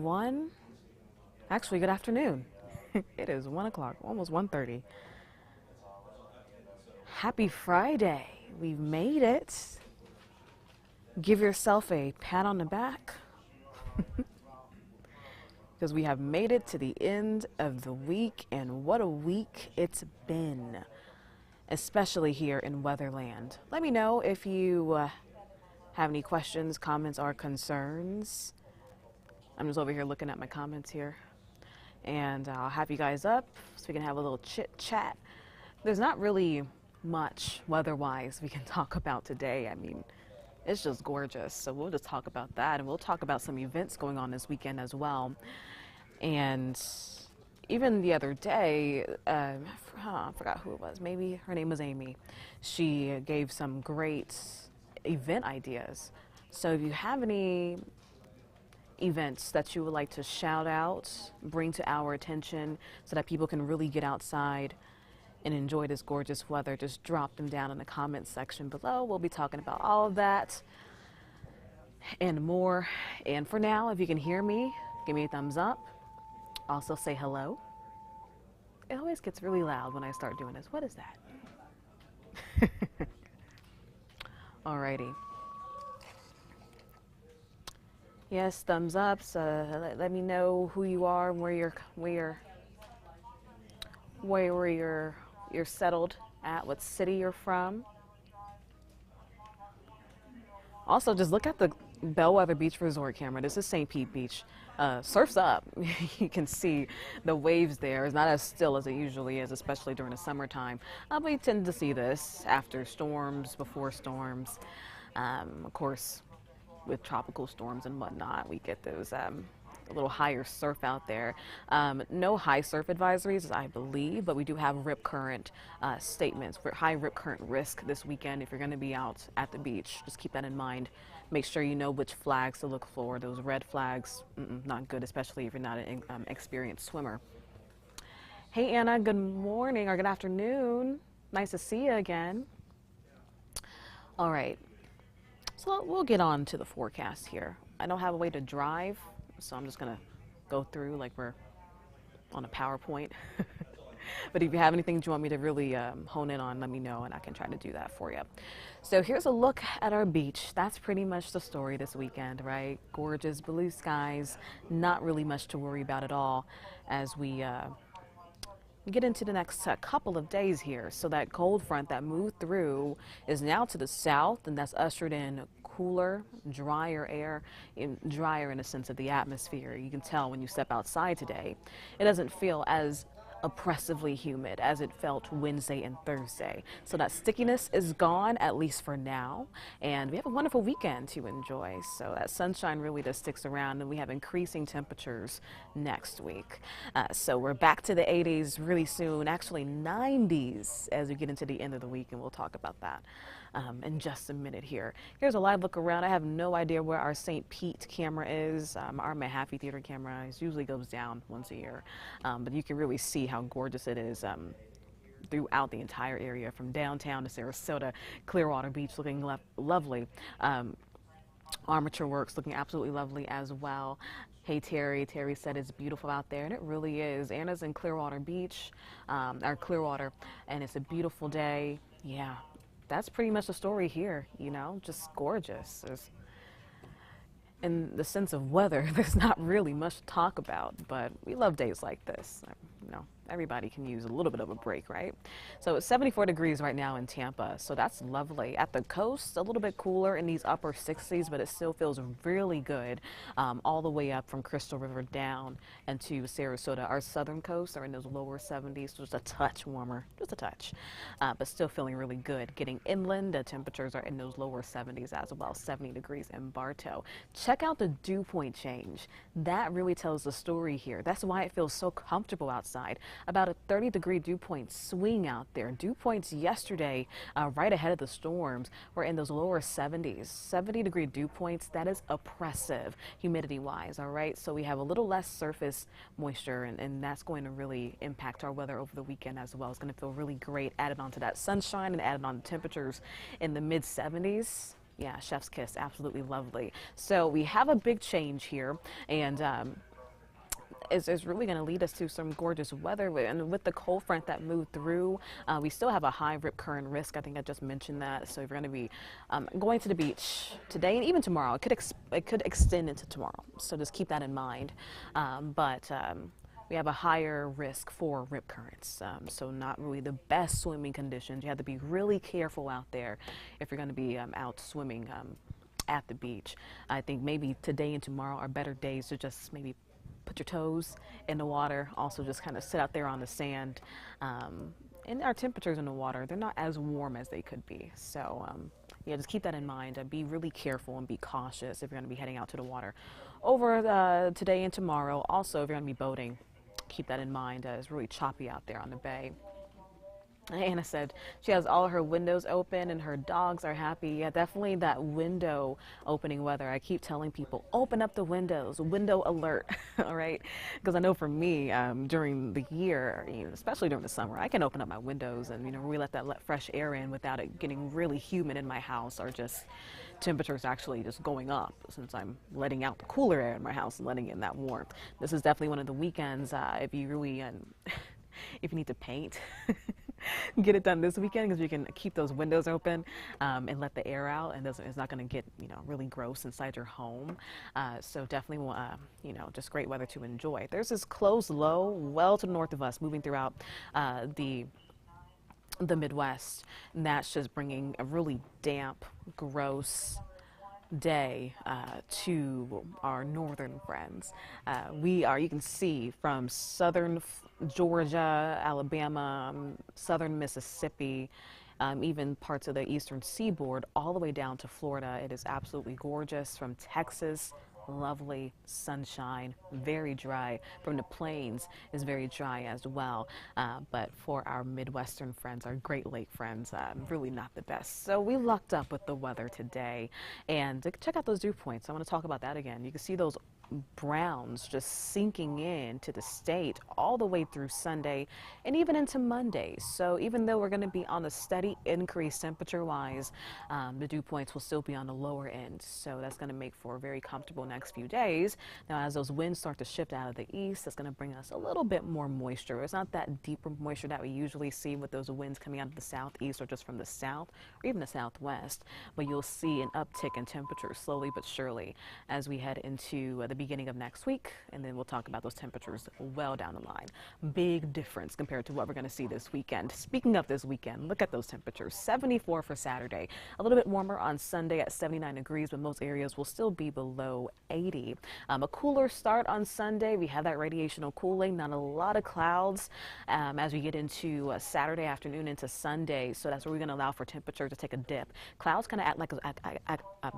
everyone. Actually, good afternoon. It is 1 o'clock, almost 1:30. Happy Friday. We've made it. Give yourself a pat on the back because we have made it to the end of the week, and what a week it's been, especially here in Weatherland. Let me know if you have any questions, comments, or concerns. I'm just over here looking at my comments here, and I'll have you guys up so we can have a little chit chat. There's not really much weather-wise we can talk about today. I mean, it's just gorgeous, so we'll just talk about that, and we'll talk about some events going on this weekend as well. And even the other day, I forgot who it was, maybe her name was Amy. She gave some great event ideas. So if you have any events that you would like to shout out, bring to our attention so that people can really get outside and enjoy this gorgeous weather, just drop them down in the comments section below. We'll be talking about all of that and more. And for now, if you can hear me, give me a thumbs up. Also say hello. It always gets really loud when I start doing this. What is that? Alrighty. Yes, thumbs up. So let me know who you are, and where you're settled at, what city you're from. Also, just look at the Bellwether Beach Resort camera. This is St. Pete Beach. Surf's up. You can see the waves there. It's not as still as it usually is, especially during the summertime. We tend to see this after storms, before storms. Of course, with tropical storms and whatnot, we get those a little higher surf out there. No high surf advisories, I believe, but we do have rip current statements for high rip current risk this weekend. If you're going to be out at the beach, just keep that in mind. Make sure you know which flags to look for. Those red flags, not good, especially if you're not an experienced swimmer. Hey Anna, good morning or good afternoon. Nice to see you again. All right, so we'll get on to the forecast here. I don't have a way to drive, so I'm just gonna go through like we're on a PowerPoint. But if you have anything you want me to really hone in on, let me know and I can try to do that for you. So here's a look at our beach. That's pretty much the story this weekend, right? Gorgeous blue skies, not really much to worry about at all as we get into the next couple of days here. So that cold front that moved through is now to the south, and that's ushered in cooler, drier air, drier in the sense of the atmosphere. You can tell when you step outside today, it doesn't feel as oppressively humid as it felt Wednesday and Thursday. So that stickiness is gone, at least for now, and we have a wonderful weekend to enjoy. So that sunshine really just sticks around, and we have increasing temperatures next week. So we're back to the 80s really soon, actually 90s as we get into the end of the week, and we'll talk about that in just a minute here. Here's a live look around. I have no idea where our St. Pete camera is. Our Mahaffey Theater camera usually goes down once a year, but you can really see how gorgeous it is throughout the entire area, from downtown to Sarasota. Clearwater Beach looking lovely. Armature Works looking absolutely lovely as well. Hey Terry, Terry said it's beautiful out there, and it really is. Anna's in Clearwater Beach, or Clearwater, and it's a beautiful day. Yeah, that's pretty much the story here, you know, just gorgeous. In the sense of weather, there's not really much to talk about, but we love days like this. You know, everybody can use a little bit of a break, right? So it's 74 degrees right now in Tampa, so that's lovely. At the coast, a little bit cooler in these upper 60s, but it still feels really good all the way up from Crystal River down and to Sarasota. Our southern coasts are in those lower 70s, so just a touch warmer, just a touch, but still feeling really good. Getting inland, the temperatures are in those lower 70s as well, 70 degrees in Bartow. Check out the dew point change. That really tells the story here. That's why it feels so comfortable outside. About a 30-degree dew point swing out there. Dew points yesterday, right ahead of the storms, were in those lower 70s. 70-degree dew points, that is oppressive humidity-wise, all right? So we have a little less surface moisture, and that's going to really impact our weather over the weekend as well. It's going to feel really great added onto that sunshine and added on temperatures in the mid-70s. Yeah, chef's kiss, absolutely lovely. So we have a big change here, and is really going to lead us to some gorgeous weather. And with the cold front that moved through, we still have a high rip current risk. I think I just mentioned that. So if you're going to be going to the beach today and even tomorrow, it could extend into tomorrow. So just keep that in mind. But we have a higher risk for rip currents, so not really the best swimming conditions. You have to be really careful out there if you're going to be out swimming at the beach. I think maybe today and tomorrow are better days to just maybe put your toes in the water, also just kind of sit out there on the sand. And our temperatures in the water, they're not as warm as they could be. So yeah, just keep that in mind. Be really careful and be cautious if you're going to be heading out to the water over today and tomorrow. Also, if you're going to be boating, keep that in mind. It's really choppy out there on the bay. Anna said she has all her windows open and her dogs are happy. Yeah, definitely that window opening weather. I keep telling people, open up the windows, window alert, all right? Because I know for me, during the year, especially during the summer, I can open up my windows and, really let that fresh air in without it getting really humid in my house, or just temperatures actually just going up, since I'm letting out the cooler air in my house and letting in that warmth. This is definitely one of the weekends, if you really, if you need to paint, get it done this weekend, because you can keep those windows open and let the air out, and it's not going to get really gross inside your home. So definitely just great weather to enjoy. There's this closed low well to the north of us moving throughout the Midwest, and that's just bringing a really damp, gross day to our northern friends. You can see from southern Georgia, Alabama, southern Mississippi, even parts of the eastern seaboard, all the way down to Florida. It is absolutely gorgeous. From Texas, lovely sunshine, very dry. From the plains is very dry as well. But for our Midwestern friends, our Great Lake friends, really not the best. So we lucked up with the weather today. And check out those dew points. I want to talk about that again. You can see those browns just sinking in to the state all the way through Sunday and even into Monday. So even though we're going to be on a steady increase temperature-wise, the dew points will still be on the lower end. So that's going to make for a very comfortable next few days. Now, as those winds start to shift out of the east, that's going to bring us a little bit more moisture. It's not that deeper moisture that we usually see with those winds coming out of the southeast or just from the south or even the southwest, but you'll see an uptick in temperature slowly but surely as we head into the beginning of next week, and then we'll talk about those temperatures well down the line. Big difference compared to what we're going to see this weekend. Speaking of this weekend, look at those temperatures. 74 for Saturday, a little bit warmer on Sunday at 79 degrees, but most areas will still be below 80. A cooler start on Sunday. We have that radiational cooling, not a lot of clouds as we get into Saturday afternoon into Sunday, so that's where we're going to allow for temperature to take a dip. Clouds kind of act like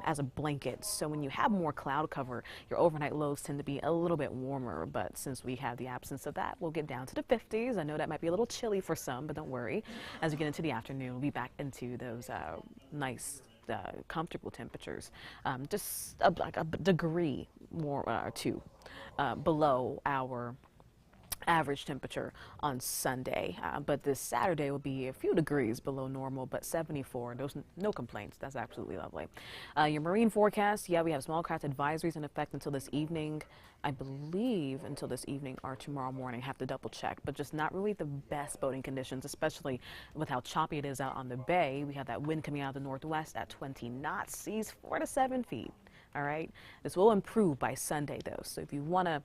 as a blanket, so when you have more cloud cover, your overnight lows tend to be a little bit warmer, but since we have the absence of that, we'll get down to the 50s. I know that might be a little chilly for some, but don't worry. As we get into the afternoon, we'll be back into those nice, comfortable temperatures, just like a degree more or two below our average temperature on Sunday, but this Saturday will be a few degrees below normal, but 74. No complaints. That's absolutely lovely. Your marine forecast, yeah, we have small craft advisories in effect until this evening. I believe until this evening or tomorrow morning. Have to double check, but just not really the best boating conditions, especially with how choppy it is out on the bay. We have that wind coming out of the northwest at 20 knots, seas 4 to 7 feet. All right, this will improve by Sunday though, so if you want to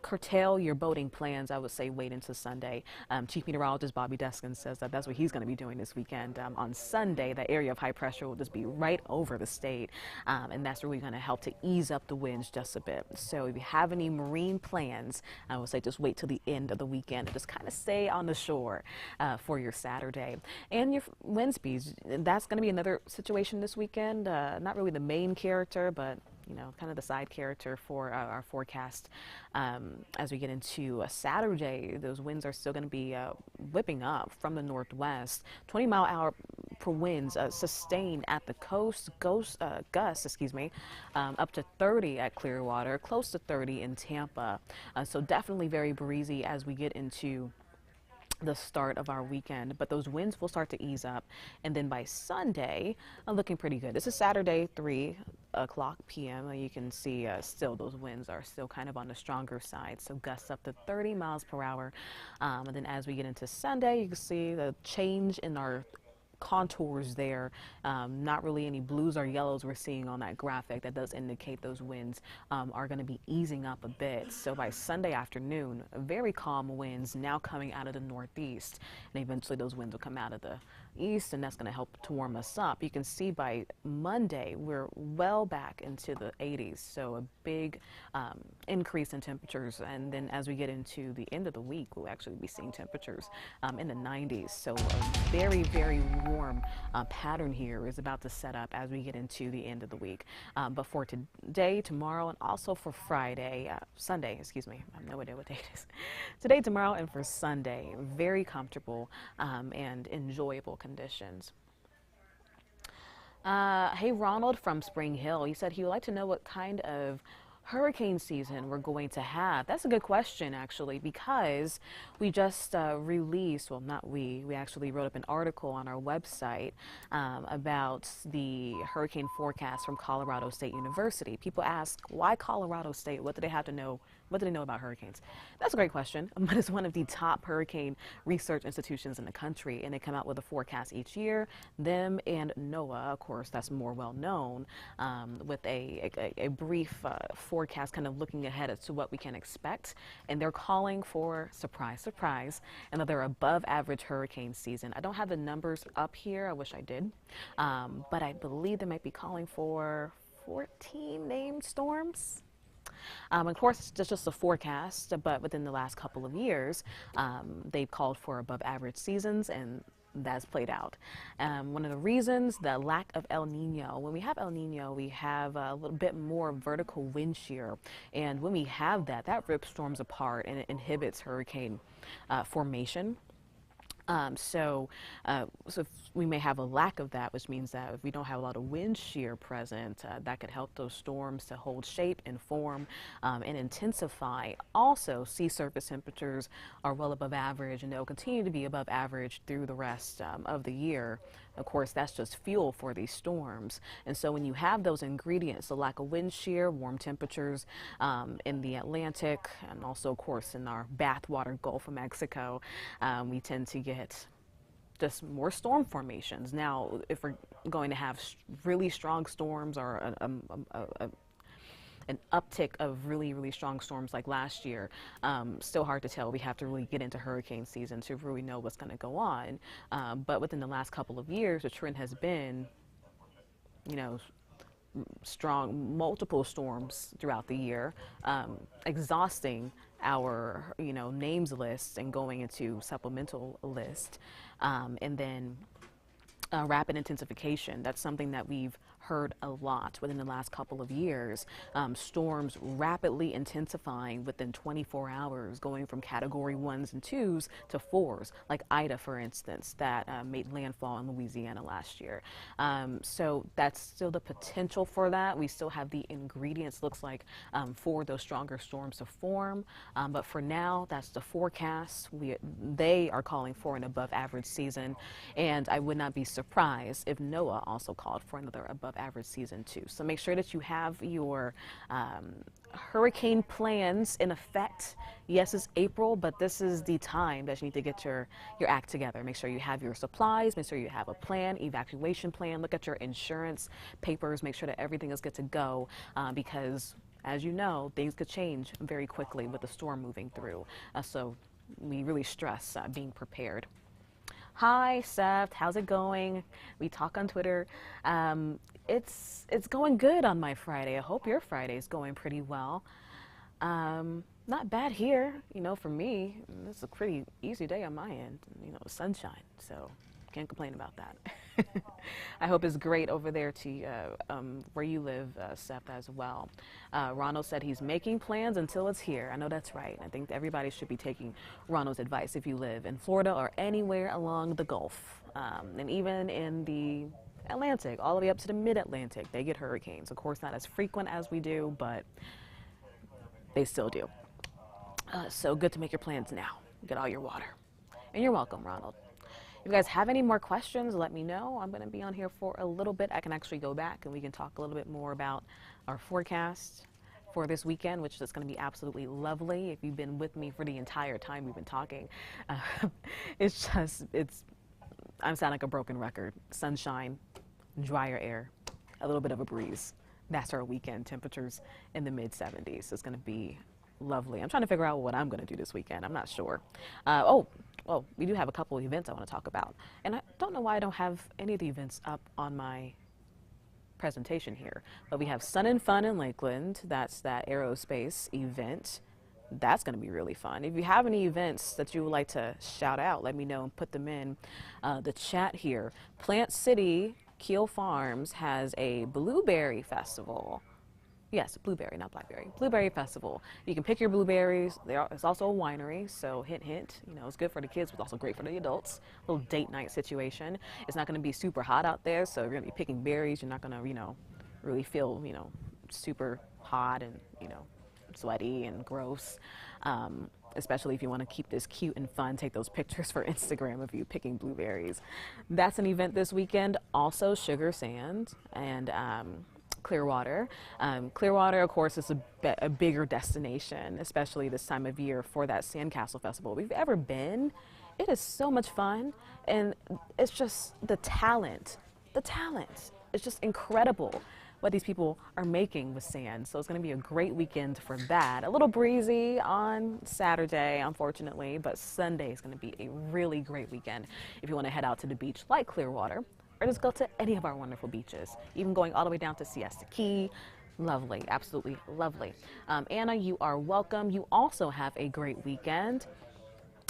curtail your boating plans, I would say wait until Sunday. Chief Meteorologist Bobby Deskin says that that's what he's going to be doing this weekend. On Sunday, the area of high pressure will just be right over the state, and that's really going to help to ease up the winds just a bit. So if you have any marine plans, I would say just wait till the end of the weekend and just kind of stay on the shore for your Saturday. And your wind speeds, that's going to be another situation this weekend. Not really the main character, but kind of the side character for our forecast. As we get into Saturday, those winds are still going to be whipping up from the northwest. 20-mile-per-hour winds sustained at the coast, gusts, up to 30 at Clearwater, close to 30 in Tampa. So definitely very breezy as we get into the start of our weekend, but those winds will start to ease up. And then by Sunday, looking pretty good. This is Saturday, 3 o'clock p.m. You can see still those winds are still kind of on the stronger side. So gusts up to 30 miles per hour. And then as we get into Sunday, you can see the change in our contours there. Not really any blues or yellows we're seeing on that graphic. That does indicate those winds are going to be easing up a bit. So by Sunday afternoon, very calm winds now coming out of the northeast, and eventually those winds will come out of the east, and that's going to help to warm us up. You can see by Monday we're well back into the 80s, so a big increase in temperatures. And then as we get into the end of the week, we'll actually be seeing temperatures in the 90s. So a very, very warm pattern here is about to set up as we get into the end of the week. But for today, tomorrow, and also for Sunday, excuse me, I have no idea what day it is. Today, tomorrow, and for Sunday, very comfortable and enjoyable conditions. Hey, Ronald from Spring Hill, he said he would like to know what kind of hurricane season we're going to have. That's a good question, actually, because we just released, well, not we actually wrote up an article on our website about the hurricane forecast from Colorado State University. People ask, why Colorado State? What do they have to know? What do they know about hurricanes? That's a great question, but it's one of the top hurricane research institutions in the country, and they come out with a forecast each year. Them and NOAA, of course, that's more well known, with a brief forecast kind of looking ahead as to what we can expect. And they're calling for, surprise, surprise, another above average hurricane season. I don't have the numbers up here. I wish I did. But I believe they might be calling for 14 named storms. Of course, it's just a forecast, but within the last couple of years, they've called for above average seasons, and that's played out. One of the reasons, the lack of El Nino. When we have El Nino, we have a little bit more vertical wind shear, and when we have that, that rips storms apart and it inhibits hurricane formation. So if we may have a lack of that, which means that if we don't have a lot of wind shear present, that could help those storms to hold shape and form and intensify. Also, sea surface temperatures are well above average, and they'll continue to be above average through the rest of the year. Of course, that's just fuel for these storms. And so when you have those ingredients, the lack of wind shear, warm temperatures in the Atlantic, and also, of course, in our bathwater Gulf of Mexico, we tend to get just more storm formations. Now, if we're going to have really strong storms or an uptick of really, really strong storms like last year, still hard to tell. We have to really get into hurricane season to really know what's going to go on. But within the last couple of years, the trend has been, strong, multiple storms throughout the year, exhausting our, names list and going into supplemental list. And then rapid intensification. That's something that we've heard a lot within the last couple of years. Storms rapidly intensifying within 24 hours, going from category 1s and 2s to 4s, like Ida, for instance, that made landfall in Louisiana last year. So that's still the potential for that. We still have the ingredients, looks like, for those stronger storms to form. But for now, that's the forecast. They are calling for an above average season, and I would not be surprised if NOAA also called for another above average season too. So make sure that you have your hurricane plans in effect. Yes, it's April, but this is the time that you need to get your act together. Make sure you have your supplies, make sure you have a plan, evacuation plan, look at your insurance papers, make sure that everything is good to go, because as you know, things could change very quickly with the storm moving through. So we really stress being prepared. Hi, Seth. How's it going? We talk on Twitter. It's going good on my Friday. I hope your Friday is going pretty well. Not bad here. For me, it's a pretty easy day on my end. Sunshine, so can't complain about that. I hope it's great over there where you live, Seth, as well. Ronald said he's making plans until it's here. I know that's right. I think everybody should be taking Ronald's advice if you live in Florida or anywhere along the Gulf, and even in the Atlantic, all the way up to the mid-Atlantic. They get hurricanes. Of course, not as frequent as we do, but they still do. So good to make your plans now. Get all your water. And you're welcome, Ronald. If you guys have any more questions, let me know. I'm going to be on here for a little bit. I can actually go back and we can talk a little bit more about our forecast for this weekend, which is going to be absolutely lovely. If you've been with me for the entire time we've been talking, I'm sounding like a broken record. Sunshine, drier air, a little bit of a breeze. That's our weekend. Temperatures in the mid 70s. It's going to be lovely. I'm trying to figure out what I'm going to do this weekend. I'm not sure. Well, we do have a couple of events I want to talk about. And I don't know why I don't have any of the events up on my presentation here. But we have Sun and Fun in Lakeland. That's that aerospace event. That's going to be really fun. If you have any events that you would like to shout out, let me know and put them in the chat here. Plant City, Keel Farms has a blueberry festival. Yes, blueberry, not blackberry. Blueberry festival. You can pick your blueberries. It's also a winery, so hint, hint. You know, it's good for the kids, but also great for the adults. A little date night situation. It's not going to be super hot out there, so you're going to be picking berries. You're not going to, really feel, super hot and, sweaty and gross. Especially if you want to keep this cute and fun, take those pictures for Instagram of you picking blueberries. That's an event this weekend. Also, Sugar Sand and Clearwater. Clearwater, of course, is a bigger destination, especially this time of year for that Sandcastle Festival. If you've ever been, it is so much fun, and it's just the talent. It's just incredible what these people are making with sand. So it's going to be a great weekend for that. A little breezy on Saturday, unfortunately, but Sunday is going to be a really great weekend if you want to head out to the beach like Clearwater, or just go to any of our wonderful beaches, even going all the way down to Siesta Key. Lovely, absolutely lovely. Anna, you are welcome. You also have a great weekend.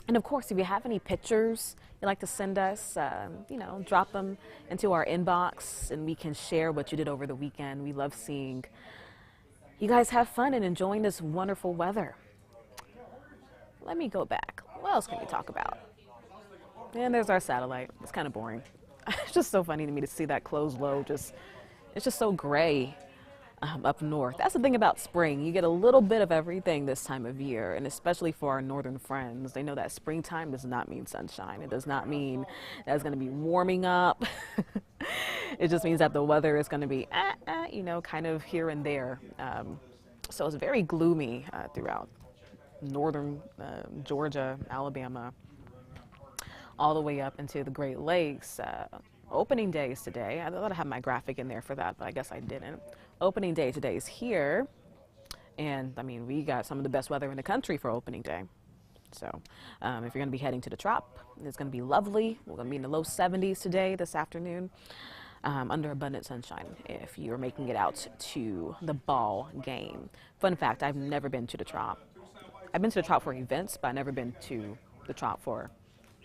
And of course, if you have any pictures you'd like to send us, drop them into our inbox and we can share what you did over the weekend. We love seeing you guys have fun and enjoying this wonderful weather. Let me go back. What else can we talk about? And there's our satellite. It's kind of boring. It's just so funny to me to see that closed low. It's just so gray up north. That's the thing about spring. You get a little bit of everything this time of year, and especially for our northern friends. They know that springtime does not mean sunshine. It does not mean that it's going to be warming up. It just means that the weather is going to be, kind of here and there. So it's very gloomy throughout northern Georgia, Alabama, all the way up into the Great Lakes. Opening day is today. I thought I had my graphic in there for that, but I guess I didn't. Opening day today is here. And, we got some of the best weather in the country for opening day. So if you're going to be heading to the Trop, it's going to be lovely. We're going to be in the low 70s today, this afternoon, under abundant sunshine if you're making it out to the ball game. Fun fact, I've never been to the Trop. I've been to the Trop for events, but I've never been to the Trop for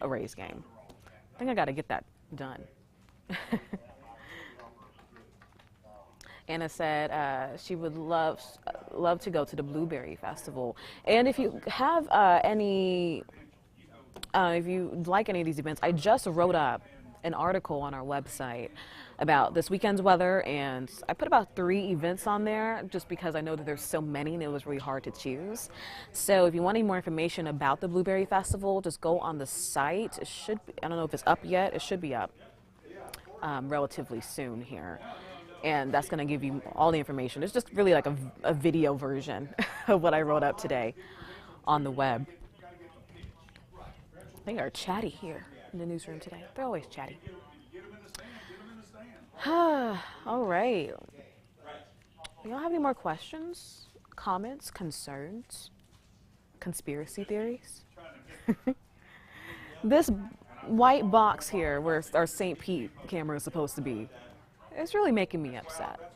a Rays game. I think I got to get that done. Anna said she would love to go to the Blueberry Festival. And if you have if you like any of these events, I just wrote up an article on our website about this weekend's weather, and I put about 3 events on there just because I know that there's so many and it was really hard to choose. So if you want any more information about the Blueberry Festival, just go on the site. It should be, I don't know if it's up yet. It should be up relatively soon here. And that's going to give you all the information. It's just really like a video version of what I wrote up today on the web. They are chatty here in the newsroom today. They're always chatty. All right. You don't have any more questions, comments, concerns, conspiracy theories? This white box here where our St. Pete camera is supposed to be, it's really making me upset,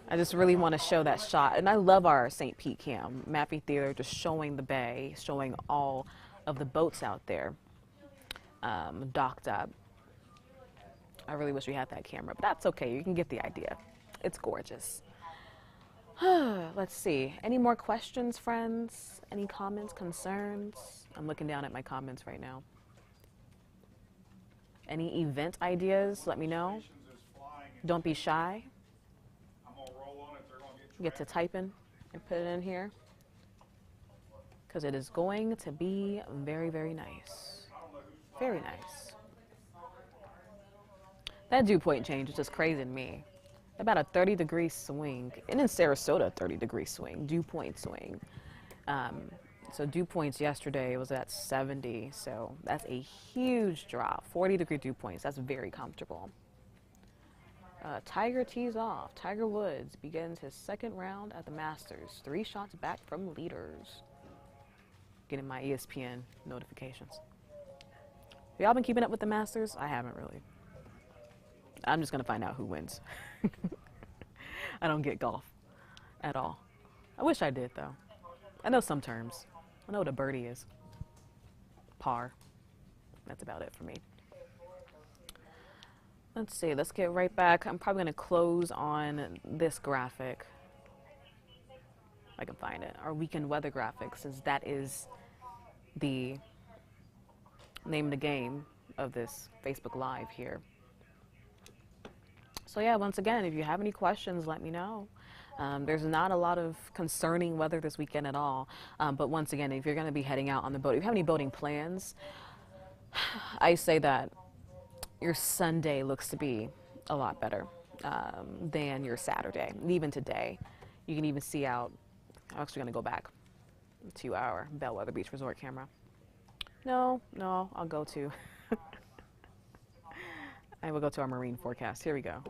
I just really want to show that shot. And I love our St. Pete cam, Mappy Theater, just showing the bay, showing all of the boats out there docked up. I really wish we had that camera, but that's okay. You can get the idea. It's gorgeous. Let's see. Any more questions, friends? Any comments, concerns? I'm looking down at my comments right now. Any event ideas? Let me know. Don't be shy. Get to typing and put it in here. because it is going to be very, very nice. Very nice. That dew point change is just crazy to me. About a 30-degree swing. And in Sarasota, 30-degree swing, dew point swing. So dew points yesterday was at 70, so that's a huge drop. 40-degree dew points, that's very comfortable. Tiger tees off. Tiger Woods begins his second round at the Masters. 3 shots back from leaders. Getting my ESPN notifications. Have y'all been keeping up with the Masters? I haven't really. I'm just going to find out who wins. I don't get golf at all. I wish I did, though. I know some terms. I know what a birdie is. Par. That's about it for me. Let's see. Let's get right back. I'm probably going to close on this graphic. If I can find it. Our weekend weather graphic, since that is the name of the game of this Facebook Live here. So yeah, once again, if you have any questions, let me know. There's not a lot of concerning weather this weekend at all. But once again, if you're going to be heading out on the boat, if you have any boating plans, I say that your Sunday looks to be a lot better than your Saturday. And even today, you can even see out. I'm actually going to go back to our Bellwether Beach Resort camera. No, I'll go to. I will go to our marine forecast. Here we go.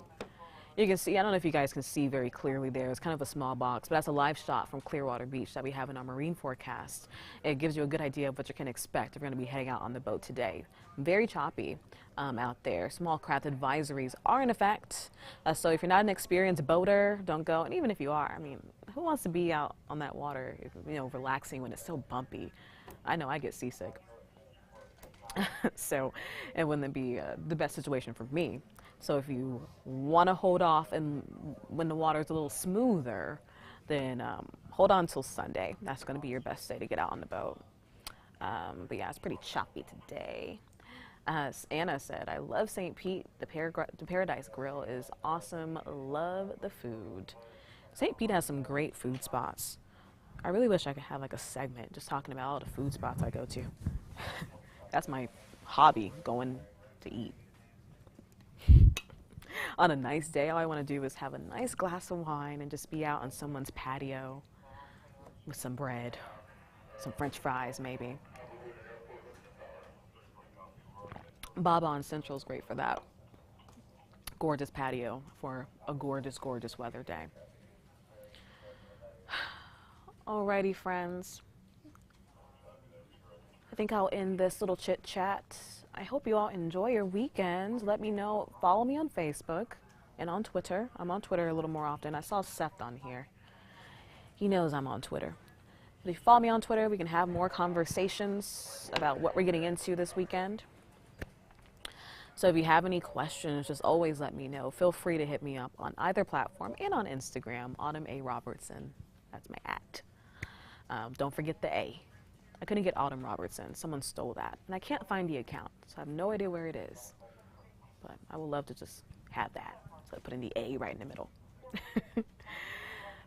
You can see, I don't know if you guys can see very clearly there. It's kind of a small box, but that's a live shot from Clearwater Beach that we have in our marine forecast. It gives you a good idea of what you can expect if you're going to be heading out on the boat today. Very choppy out there. Small craft advisories are in effect. So if you're not an experienced boater, don't go. And even if you are, I mean, who wants to be out on that water, you know, relaxing when it's so bumpy? I know I get seasick. So it wouldn't be the best situation for me. So if you want to hold off and when the water's a little smoother, then hold on till Sunday. That's going to be your best day to get out on the boat. But yeah, it's pretty choppy today. As Anna said, I love St. Pete. The Paradise Grill is awesome. Love the food. St. Pete has some great food spots. I really wish I could have like a segment just talking about all the food spots I go to. That's my hobby, going to eat. On a nice day, all I want to do is have a nice glass of wine and just be out on someone's patio with some bread, some French fries maybe. Baba on Central is great for that. Gorgeous patio for a gorgeous, gorgeous weather day. Alrighty, friends. I think I'll end this little chit chat. I hope you all enjoy your weekends. Let me know. Follow me on Facebook and on Twitter. I'm on Twitter a little more often. I saw Seth on here. He knows I'm on Twitter. But if you follow me on Twitter, we can have more conversations about what we're getting into this weekend. So if you have any questions, just always let me know. Feel free to hit me up on either platform and on Instagram, Autumn A. Robertson. That's my @ don't forget the A. I couldn't get Autumn Robertson. Someone stole that. And I can't find the account, so I have no idea where it is. But I would love to just have that. So I put in the A right in the middle.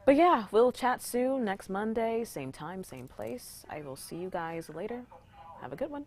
But yeah, we'll chat soon next Monday, same time, same place. I will see you guys later. Have a good one.